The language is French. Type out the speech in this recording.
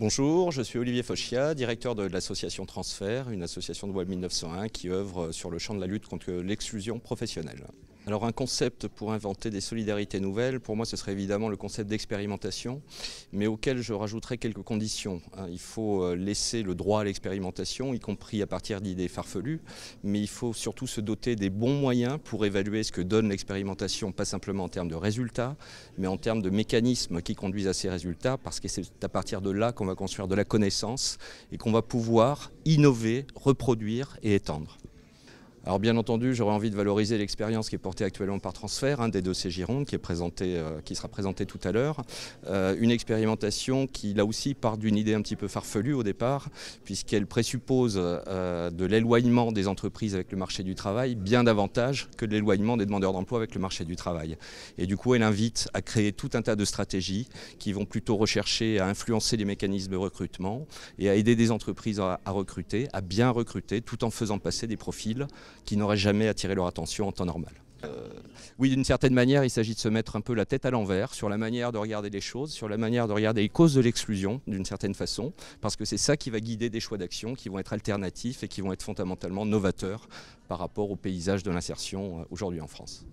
Bonjour, je suis Olivier Fauchia, directeur de l'association Transfert, une association de loi 1901 qui œuvre sur le champ de la lutte contre l'exclusion professionnelle. Alors un concept pour inventer des solidarités nouvelles, pour moi ce serait évidemment le concept d'expérimentation, mais auquel je rajouterais quelques conditions. Il faut laisser le droit à l'expérimentation, y compris à partir d'idées farfelues, mais il faut surtout se doter des bons moyens pour évaluer ce que donne l'expérimentation, pas simplement en termes de résultats, mais en termes de mécanismes qui conduisent à ces résultats, parce que c'est à partir de là qu'on va construire de la connaissance et qu'on va pouvoir innover, reproduire et étendre. Alors bien entendu, j'aurais envie de valoriser l'expérience qui est portée actuellement par Transfert, des dossiers Gironde, qui sera présenté tout à l'heure. Une expérimentation qui, là aussi, part d'une idée un petit peu farfelue au départ, puisqu'elle présuppose de l'éloignement des entreprises avec le marché du travail, bien davantage que de l'éloignement des demandeurs d'emploi avec le marché du travail. Et du coup, elle invite à créer tout un tas de stratégies qui vont plutôt rechercher à influencer les mécanismes de recrutement et à aider des entreprises à recruter, à bien recruter, tout en faisant passer des profils qui n'auraient jamais attiré leur attention en temps normal. Oui, d'une certaine manière, il s'agit de se mettre un peu la tête à l'envers sur la manière de regarder les choses, sur la manière de regarder les causes de l'exclusion, d'une certaine façon, parce que c'est ça qui va guider des choix d'action qui vont être alternatifs et qui vont être fondamentalement novateurs par rapport au paysage de l'insertion aujourd'hui en France.